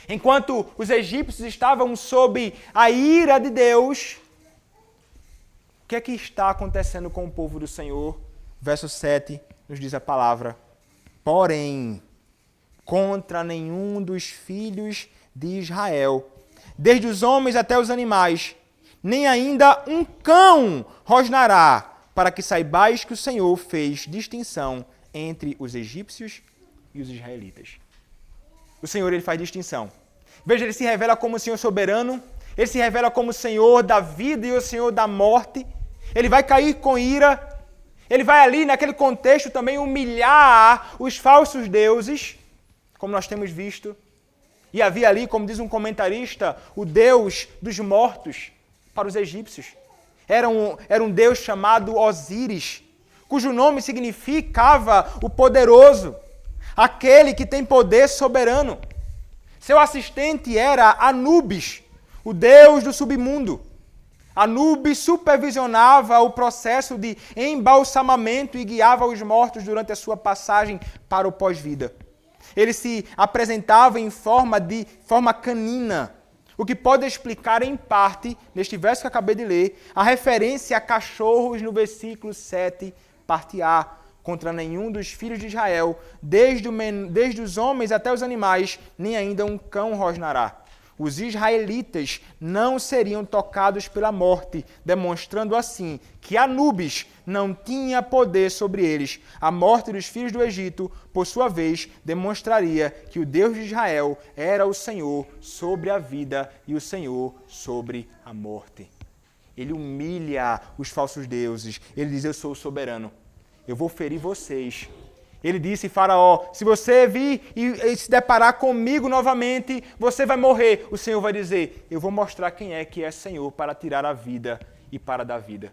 Enquanto os egípcios estavam sob a ira de Deus, o que é que está acontecendo com o povo do Senhor? Verso 7 nos diz a palavra: porém, contra nenhum dos filhos de Israel, desde os homens até os animais, nem ainda um cão rosnará, para que saibais que o Senhor fez distinção entre os egípcios e os israelitas. O Senhor, ele faz distinção. Veja, ele se revela como o Senhor soberano, ele se revela como o Senhor da vida e o Senhor da morte. Ele vai cair com ira, ele vai ali, naquele contexto, também humilhar os falsos deuses, como nós temos visto. E havia ali, como diz um comentarista, o Deus dos mortos para os egípcios. Era um Deus chamado Osíris, cujo nome significava o poderoso, aquele que tem poder soberano. Seu assistente era Anubis, o deus do submundo. Anubis supervisionava o processo de embalsamamento e guiava os mortos durante a sua passagem para o pós-vida. Ele se apresentava em forma canina, o que pode explicar em parte, neste verso que acabei de ler, a referência a cachorros no versículo 7, parte A. Contra nenhum dos filhos de Israel, desde os homens até os animais, nem ainda um cão rosnará. Os israelitas não seriam tocados pela morte, demonstrando assim que Anubis não tinha poder sobre eles. A morte dos filhos do Egito, por sua vez, demonstraria que o Deus de Israel era o Senhor sobre a vida e o Senhor sobre a morte. Ele humilha os falsos deuses. Ele diz: eu sou o soberano. Eu vou ferir vocês. Ele disse: Faraó, se você vir e se deparar comigo novamente, você vai morrer. O Senhor vai dizer: eu vou mostrar quem é que é Senhor para tirar a vida e para dar vida.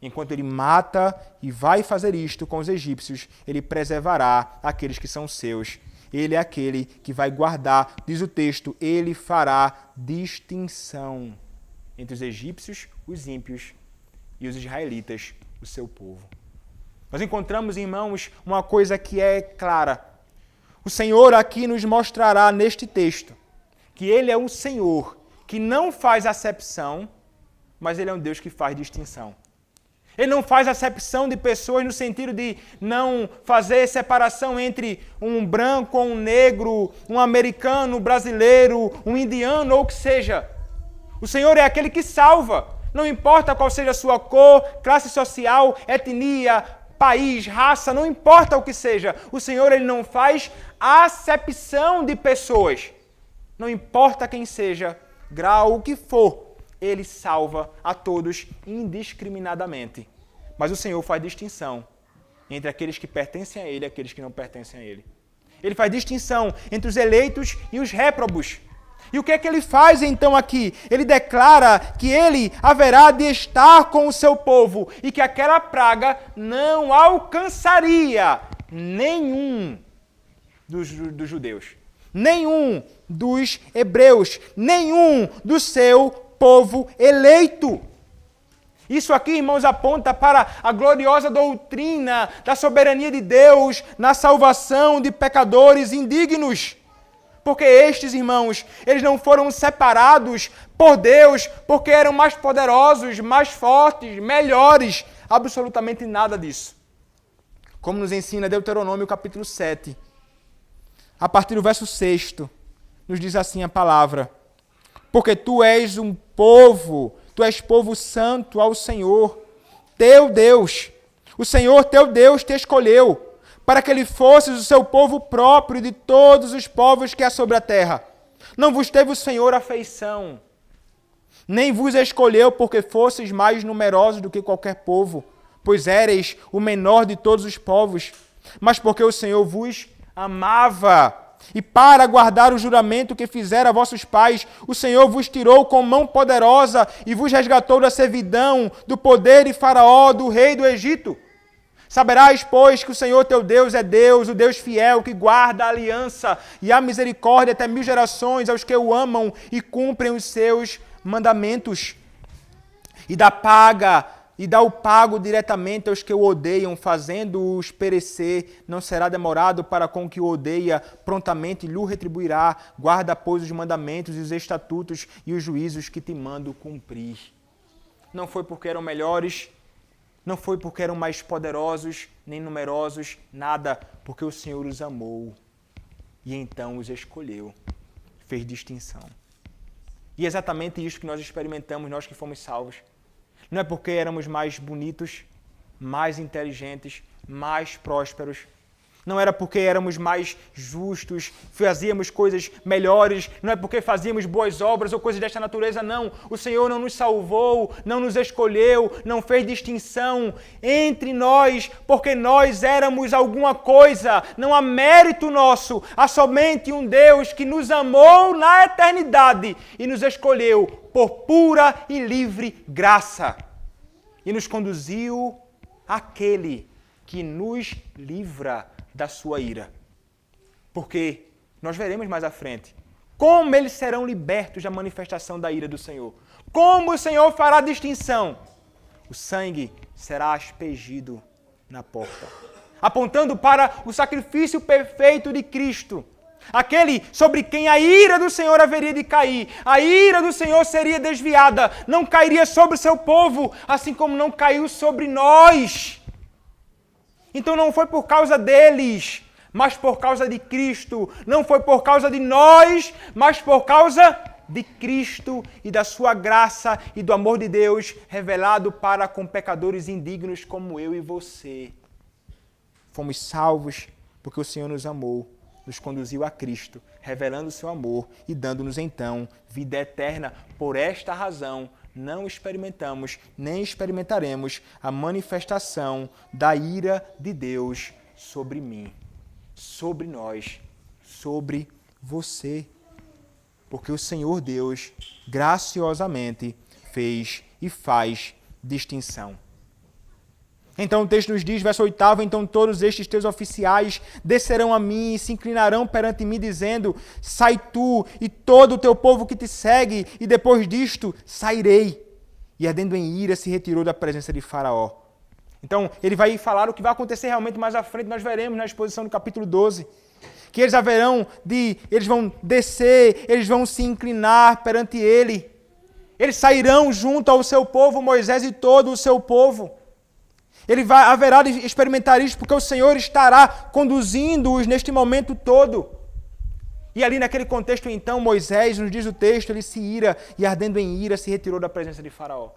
Enquanto ele mata e vai fazer isto com os egípcios, ele preservará aqueles que são seus. Ele é aquele que vai guardar, diz o texto, ele fará distinção entre os egípcios, os ímpios, e os israelitas, o seu povo. Nós encontramos, irmãos, uma coisa que é clara. O Senhor aqui nos mostrará neste texto que Ele é um Senhor que não faz acepção, mas Ele é um Deus que faz distinção. Ele não faz acepção de pessoas no sentido de não fazer separação entre um branco ou um negro, um americano, um brasileiro, um indiano ou o que seja. O Senhor é aquele que salva. Não importa qual seja a sua cor, classe social, etnia, país, raça, não importa o que seja. O Senhor, ele não faz acepção de pessoas. Não importa quem seja, grau, o que for, ele salva a todos indiscriminadamente. Mas o Senhor faz distinção entre aqueles que pertencem a Ele e aqueles que não pertencem a Ele. Ele faz distinção entre os eleitos e os réprobos. E o que é que ele faz então aqui? Ele declara que ele haverá de estar com o seu povo e que aquela praga não alcançaria nenhum dos judeus, nenhum dos hebreus, nenhum do seu povo eleito. Isso aqui, irmãos, aponta para a gloriosa doutrina da soberania de Deus na salvação de pecadores indignos. Porque estes, irmãos, eles não foram separados por Deus porque eram mais poderosos, mais fortes, melhores. Absolutamente nada disso. Como nos ensina Deuteronômio capítulo 7. A partir do verso 6, nos diz assim a palavra: porque tu és um povo, tu és povo santo ao Senhor, teu Deus. O Senhor teu Deus te escolheu para que ele fosses o seu povo próprio de todos os povos que há sobre a terra. Não vos teve o Senhor afeição, nem vos escolheu porque fosseis mais numerosos do que qualquer povo, pois éreis o menor de todos os povos, mas porque o Senhor vos amava. E para guardar o juramento que fizera a vossos pais, o Senhor vos tirou com mão poderosa e vos resgatou da servidão, do poder de Faraó, do rei do Egito. Saberás, pois, que o Senhor teu Deus é Deus, o Deus fiel, que guarda a aliança e a misericórdia até 1000 gerações aos que o amam e cumprem os seus mandamentos. E dá paga e dá o pago diretamente aos que o odeiam, fazendo-os perecer. Não será demorado para com o que o odeia, prontamente lhe retribuirá. Guarda, pois, os mandamentos e os estatutos e os juízos que te mando cumprir. Não foi porque eram melhores, não foi porque eram mais poderosos, nem numerosos, nada, porque o Senhor os amou e então os escolheu, fez distinção. E é exatamente isso que nós experimentamos, nós que fomos salvos. Não é porque éramos mais bonitos, mais inteligentes, mais prósperos. Não era porque éramos mais justos, fazíamos coisas melhores, não é porque fazíamos boas obras ou coisas desta natureza, não. O Senhor não nos salvou, não nos escolheu, não fez distinção entre nós, porque nós éramos alguma coisa. Não há mérito nosso, há somente um Deus que nos amou na eternidade e nos escolheu por pura e livre graça. E nos conduziu àquele que nos livra da sua ira. Porque nós veremos mais à frente como eles serão libertos da manifestação da ira do Senhor. Como o Senhor fará distinção. O sangue será aspergido na porta, apontando para o sacrifício perfeito de Cristo. Aquele sobre quem a ira do Senhor haveria de cair. A ira do Senhor seria desviada, não cairia sobre o seu povo, assim como não caiu sobre nós. Então não foi por causa deles, mas por causa de Cristo. Não foi por causa de nós, mas por causa de Cristo e da sua graça e do amor de Deus revelado para com pecadores indignos como eu e você. Fomos salvos porque o Senhor nos amou, nos conduziu a Cristo, revelando o seu amor e dando-nos então vida eterna. Por esta razão, não experimentamos, nem experimentaremos a manifestação da ira de Deus sobre mim, sobre nós, sobre você. Porque o Senhor Deus graciosamente fez e faz distinção. Então o texto nos diz, verso 8, então todos estes teus oficiais descerão a mim e se inclinarão perante mim, dizendo, sai tu e todo o teu povo que te segue, e depois disto sairei. E ardendo em ira se retirou da presença de Faraó. Então ele vai falar o que vai acontecer realmente mais à frente, nós veremos na exposição do capítulo 12. Que eles vão descer, eles vão se inclinar perante ele. Eles sairão junto ao seu povo, Moisés e todo o seu povo. Haverá de experimentar isso porque o Senhor estará conduzindo-os neste momento todo. E ali naquele contexto então, Moisés, nos diz o texto, ele se ira e ardendo em ira se retirou da presença de Faraó.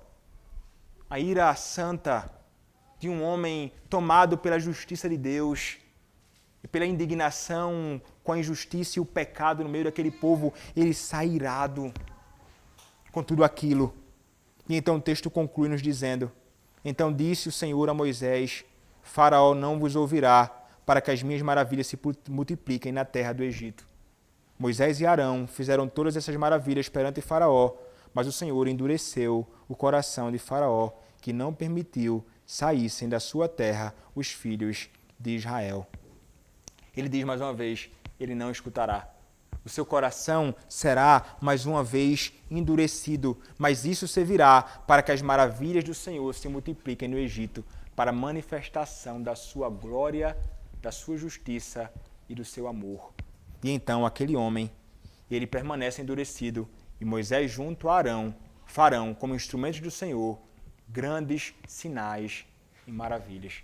A ira santa de um homem tomado pela justiça de Deus e pela indignação com a injustiça e o pecado no meio daquele povo, ele sai irado com tudo aquilo. E então o texto conclui nos dizendo, então disse o Senhor a Moisés, Faraó não vos ouvirá, para que as minhas maravilhas se multipliquem na terra do Egito. Moisés e Arão fizeram todas essas maravilhas perante Faraó, mas o Senhor endureceu o coração de Faraó, que não permitiu saíssem da sua terra os filhos de Israel. Ele diz mais uma vez, ele não escutará. O seu coração será, mais uma vez, endurecido, mas isso servirá para que as maravilhas do Senhor se multipliquem no Egito, para a manifestação da sua glória, da sua justiça e do seu amor. E então aquele homem, ele permanece endurecido, e Moisés junto a Arão farão, como instrumentos do Senhor, grandes sinais e maravilhas.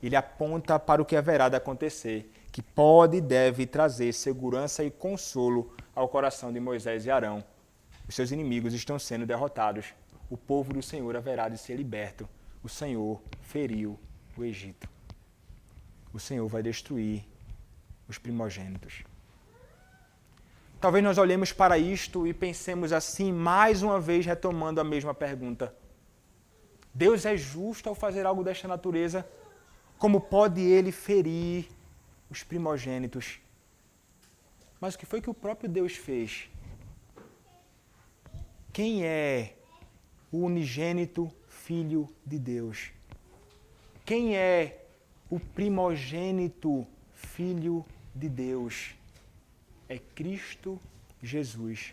Ele aponta para o que haverá de acontecer, que pode e deve trazer segurança e consolo ao coração de Moisés e Arão. Os seus inimigos estão sendo derrotados. O povo do Senhor haverá de ser liberto. O Senhor feriu o Egito. O Senhor vai destruir os primogênitos. Talvez nós olhemos para isto e pensemos assim, mais uma vez retomando a mesma pergunta. Deus é justo ao fazer algo desta natureza? Como pode ele ferir os primogênitos? Mas o que foi que o próprio Deus fez? Quem é o unigênito Filho de Deus? Quem é o primogênito Filho de Deus? É Cristo Jesus.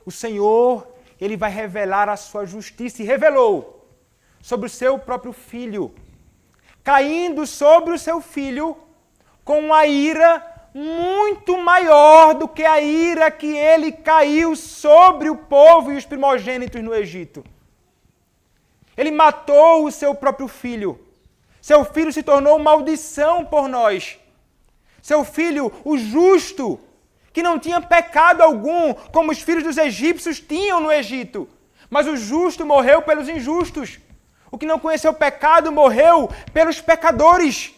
O Senhor, ele vai revelar a sua justiça e revelou sobre o seu próprio filho, caindo sobre o seu filho com uma ira muito maior do que a ira que ele caiu sobre o povo e os primogênitos no Egito. Ele matou o seu próprio filho. Seu filho se tornou maldição por nós. Seu filho, o justo, que não tinha pecado algum, como os filhos dos egípcios tinham no Egito. Mas o justo morreu pelos injustos. O que não conheceu pecado morreu pelos pecadores.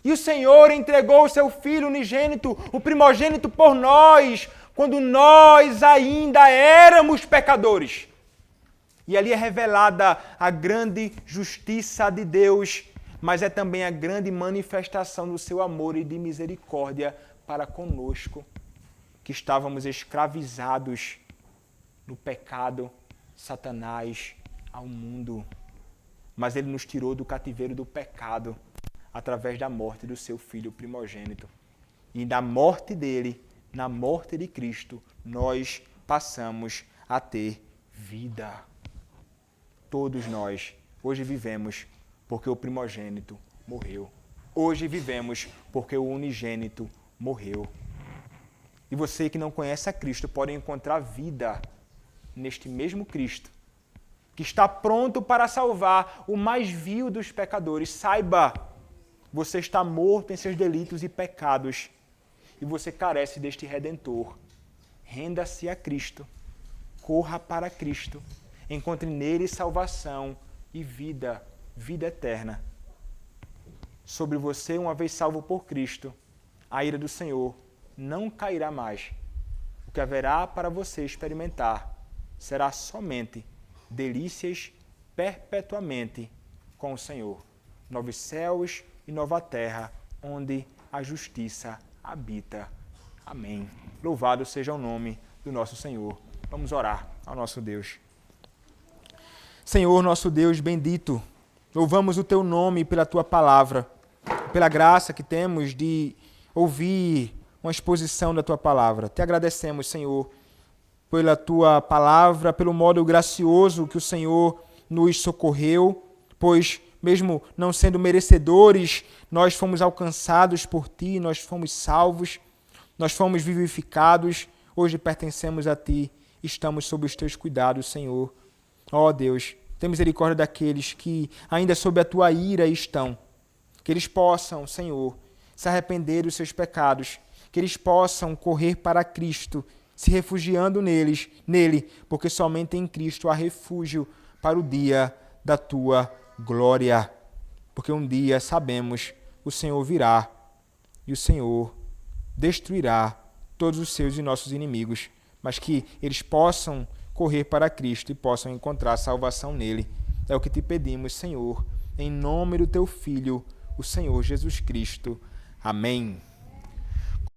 E o Senhor entregou o seu Filho unigênito, o primogênito por nós, quando nós ainda éramos pecadores. E ali é revelada a grande justiça de Deus, mas é também a grande manifestação do seu amor e de misericórdia para conosco, que estávamos escravizados no pecado, Satanás, ao mundo. Mas Ele nos tirou do cativeiro do pecado, através da morte do seu Filho primogênito. E da morte dele, na morte de Cristo, nós passamos a ter vida. Todos nós hoje vivemos porque o primogênito morreu. Hoje vivemos porque o unigênito morreu. E você que não conhece a Cristo pode encontrar vida neste mesmo Cristo, que está pronto para salvar o mais vil dos pecadores. Saiba, você está morto em seus delitos e pecados e você carece deste Redentor. Renda-se a Cristo, corra para Cristo, encontre nele salvação e vida eterna. Sobre você, uma vez salvo por Cristo, a ira do Senhor não cairá mais. O que haverá para você experimentar será somente delícias perpetuamente com o Senhor. Novos céus e nova terra, onde a justiça habita. Amém. Louvado seja o nome do nosso Senhor. Vamos orar ao nosso Deus. Senhor, nosso Deus bendito, louvamos o Teu nome pela Tua palavra, pela graça que temos de ouvir uma exposição da Tua palavra. Te agradecemos, Senhor, pela Tua palavra, pelo modo gracioso que o Senhor nos socorreu, pois mesmo não sendo merecedores, nós fomos alcançados por Ti, nós fomos salvos, nós fomos vivificados, hoje pertencemos a Ti, estamos sob os Teus cuidados, Senhor. Ó Deus, tem misericórdia daqueles que ainda sob a Tua ira estão, que eles possam, Senhor, se arrepender dos seus pecados, que eles possam correr para Cristo, se refugiando nele, porque somente em Cristo há refúgio para o dia da Tua glória, porque um dia, sabemos, o Senhor virá e o Senhor destruirá todos os seus e nossos inimigos, mas que eles possam correr para Cristo e possam encontrar salvação nele. É o que te pedimos, Senhor, em nome do Teu Filho, o Senhor Jesus Cristo. Amém.